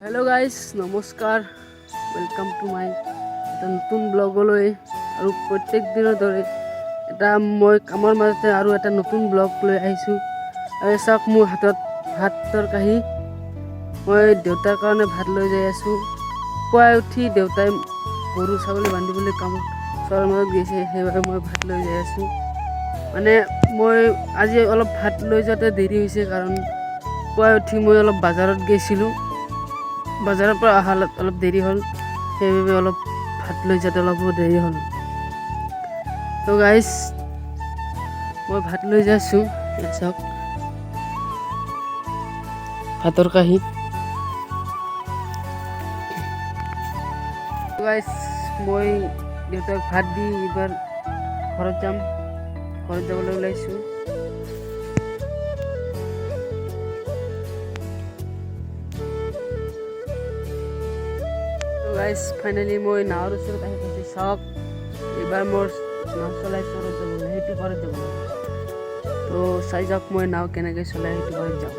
Hello' guys নমস্কাৰ welcome to my এটা নতুন ব্লগলৈ আৰু প্ৰত্যেক দিনৰ দৰে এটা মই কামৰ মাজতে আৰু এটা নতুন ব্লগ লৈ আহিছোঁ। আৰু চাওক মোৰ হাতত ভাতৰ কাঁহী, মই দেউতাৰ কাৰণে ভাত লৈ যাই আছোঁ। পুৱাই উঠি দেউতাই গৰু ছাগলী বান্ধিবলৈ কামত চৰৰ মাজত গৈছে, সেইবাবে মই ভাত লৈ যাই আছোঁ। মানে মই আজি অলপ ভাত লৈ যাওঁতে দেৰি হৈছে, কাৰণ পুৱাই উঠি মই অলপ বজাৰত গৈছিলোঁ। বজাৰৰ পৰা অহাত অলপ দেৰি হ'ল, সেইবাবে অলপ ভাত লৈ যাওঁতে অলপ দেৰি হ'ল। তো গাইজ মই ভাত লৈ যাইছোঁ, চাওক ভাতৰ কাঁহী। তো গাইজ মই দেউতাক ভাত দি এইবাৰ ঘৰত যাবলৈ ওলাইছোঁ। গাইজ ফাইনেলি মই নাৱৰ ওচৰত আহি পাইছোঁ। চাওক এইবাৰ মোৰ নাও চলাই চৰত যাবলৈ, সেইটো ঘৰত যাব লাগে। তো চাই যাওক মই নাও কেনেকৈ চলাই সেইটো ঘৰত যাওঁ।